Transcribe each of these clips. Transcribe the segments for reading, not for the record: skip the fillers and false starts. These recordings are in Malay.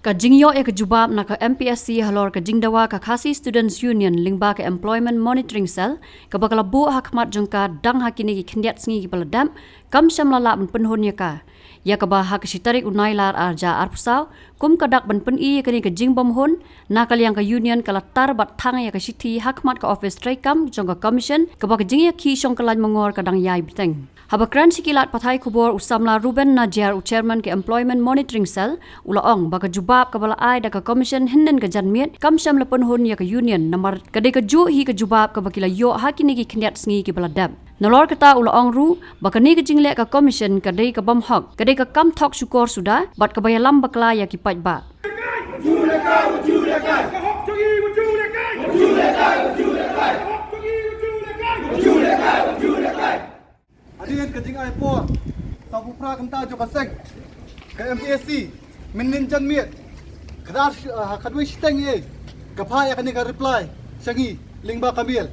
Kajingyo ke Jubab na ka MPSC halor kajingdawa ka Khasi Students Union lingba ka Employment Monitoring Cell ka bakalabu hakmat jongka dang hakini ki khendiat sngi ki paladam kam shamlala ban penhonnya ka ya ka ba hak sitarik unailar arja arpsau kum kadak ban pen I kani ka jingbom hon na kaliang ka union kala tar bat thang ya ka Shithi hakmat ka office traikam jongka commission ka ba ka jingya ki shong kalan mangor kadang yai biteng Habakran sikilat pathai kubor usamla Ruben Najar chairman ke Employment Monitoring Cell ulaong baka Jubab kabala ai da ka commission hinden ka janmiet kam syam lepon hun ya ka union namar kadai ka ju hi ka Jubab ka bakila yo hakini ki khendiat sngi ki baladam nalor kata ulaong ru baka ni ka jingle ka commission kadai ka bam hok kadai ka kam thok syukor sudah bat ka bayalam bakla ya ki paj ba Adian kajing ai po sabu pra kamta jo kaseng ke MPSC minin jan miet kadar kadwi steng ye kapha ya kani ka reply sangi lingba kamil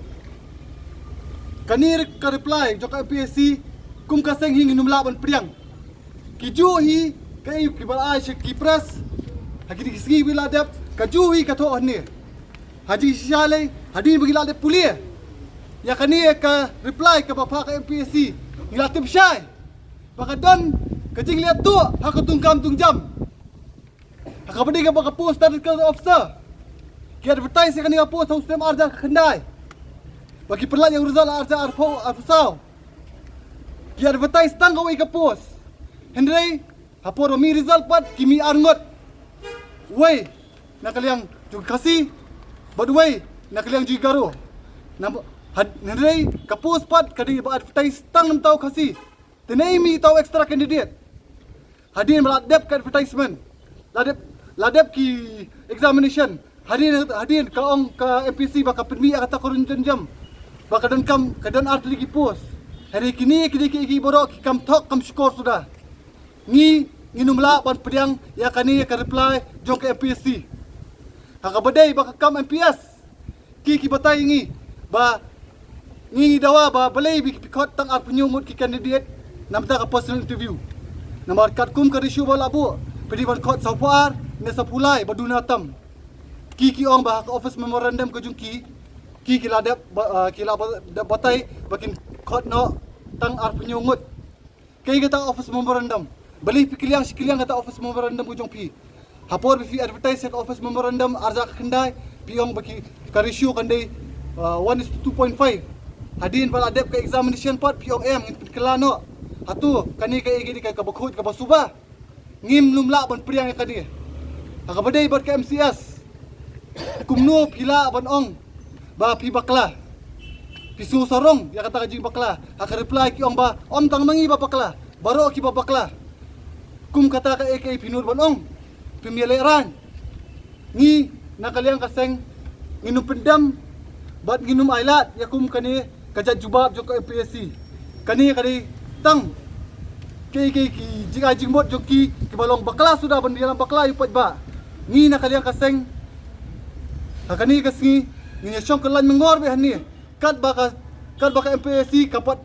kanir ka reply jo ka MPSC kum kaseng hing numla ban priang kiju hi kai ki bal ai ki press hagi kisgi bila dep kaju hi ka tho ni haji shale hadi bigila de pulia ya kani ka reply ka bapa ka MPSC Ngilatip syai. Baka don kajing lihat tu hak tungkam tungjam. Hak badi ka baka post medical officer. Ki advertise kan ka post sistem arja khandai. Bagi perlat yang result arja arfau. Ki advertise tang ka ka post. Hendrai hapor mi result pat kimi arngot. Wei nakaliang juga kasih. But wei nakaliang juga garo. Hendrai kapus pat kadi advertise tang tau kasi tenai mi tau extra candidate hadin ladep ka advertisement ladep ki examination hadin ka ong ka MPC baka permi kata korun jam baka dan kam kadan arti ki post hari kini ki borok ki kam thok kam skor sudah ni nginumla ban pediang ya kani ka reply jong ka MPSC haka badai baka kam MPS ki batai ngi ba ni dawa ba balai bi pikot tang ar penyumut ki candidate namta ka personal interview namar kat kum ka issue bala bu pedi ban kot sapuar ne sapulai baduna tam ki ong ba ka office memorandum ko jungki ki ladap ki la batai bakin kot no tang ar penyumut kai kata office memorandum balai pikiliang sikiliang kata office memorandum ko jungpi hapor bi advertise ka office memorandum arja khandai piong baki ka ratio kandai 1:2.5 hadin bala adep ka examination part POM kelano hatu kani ka igi ka kabakhut ka basuba ngim lumla ban priang kani ka badai bat ka MCS kumno pila ban ong ba pi bakla pisu sarong ya kata jing bakla ka reply ki ong ba om tang mangi ba bakla baro ki ba bakla kum kata ka AK pinur ban ong pemileran ni nakaliang kaseng nginum pendam bat nginum ailat yakum kani kajat Jubab jok MPSC kani tang ki jinga jingbot joki ki balong bakla sudah ban dalam bakla yupat ba ni na kaliang kaseng kani kasngi ni syong kelan mengor be hani kat baka MPSC kapat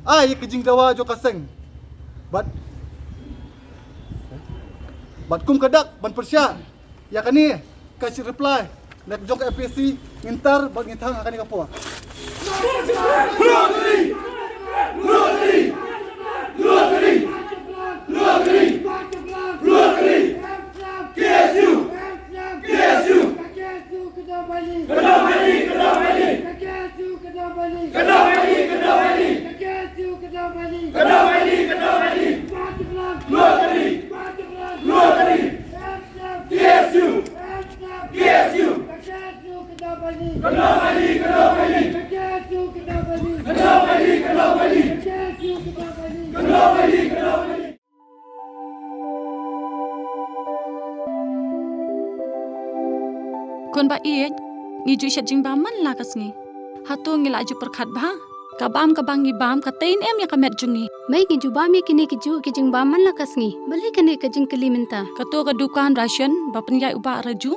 ai ke jingdawa jok kaseng bat kum kadak ban persya ya kani kasih reply nak jok MPSC ngintar bat ngitang kani kapo KSU Kon ba iet ngiju shat jing ba man la kasngi hatu ngila ju perkhat ba kabam kabangi bam katain em ya kamet jungi mai ki Jubab mi kini ki ju ki jing ba man la kasngi balai kane ka jing keli minta kato ka dukan ration ba penyai uba raju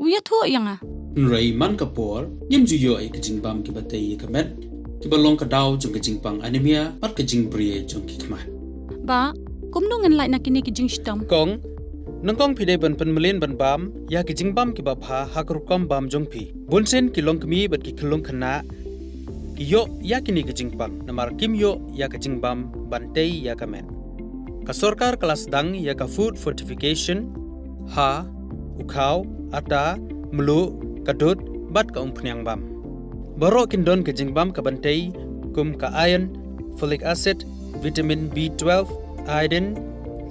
uya thu yanga Ray man kapor yim ju yo ai kajing bam ki batai kamet ki balong ka daw jong kajing pang anemia pat kajing brie jong ki kmat ba kumno ngan lai nakini ki jing stam Kong nangkong phide ban melen ban bam ya ki jingbam ki ba pha hakrukom bam jongphi bunsen ki longkmi bat ki khulung khana ki yo ya ki ni ki jingpang namar kim yo ya ki jingbam bantei ya ka men ka sarkar kelas dang ya ka food fortification ha ukhaw ata mlu kadut bat ka umpnyang bam baro kin don ki jingbam ka bantei kum ka iron folic acid vitamin B12 iodine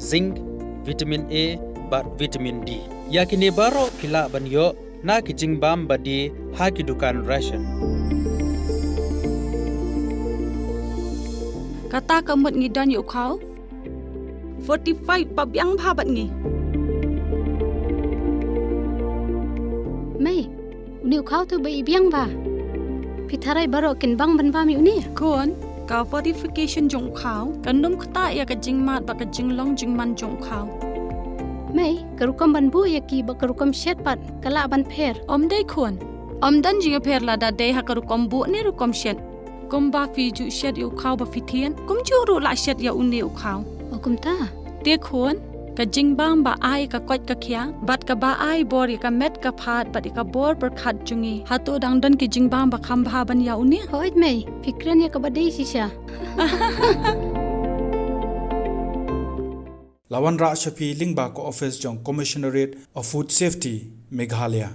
zinc vitamin A bat vitamin D yakini baro kila banyo na ki jingbam badi ha ki dukan ration kata kamut ngi dan yu khau 45 pabyang pha bat ngi Mai, uni ukau tu bai biang ba. Pitharai baro kin bang ban ba mi uni. kon ka fortification jong khau kanum khata ya ka jingmat ba ka jinglong jingman jong khau Mai, karukam ban bu ya ki ba karukam shet pat kala ban pher. om dei kon om dan jinga pher la da dei ha ka rukom bu ne rukom shet kum ba fi ju shet yu khau ba fitien kum ju ru la shet ya uni u khau Okum ta. te kon ka jingbam ba ai ka kwat ka khia bat ka ba ai bor ya ka met ka phat bat ka bor per khat jungi hato dang dan ki jingbam ba kham bha ban ya uni Hoit mai, fikran ya ka badai sisha. Lawan Ra Shafi Lingba Ko Office Jong Commissionerate of Food Safety Meghalaya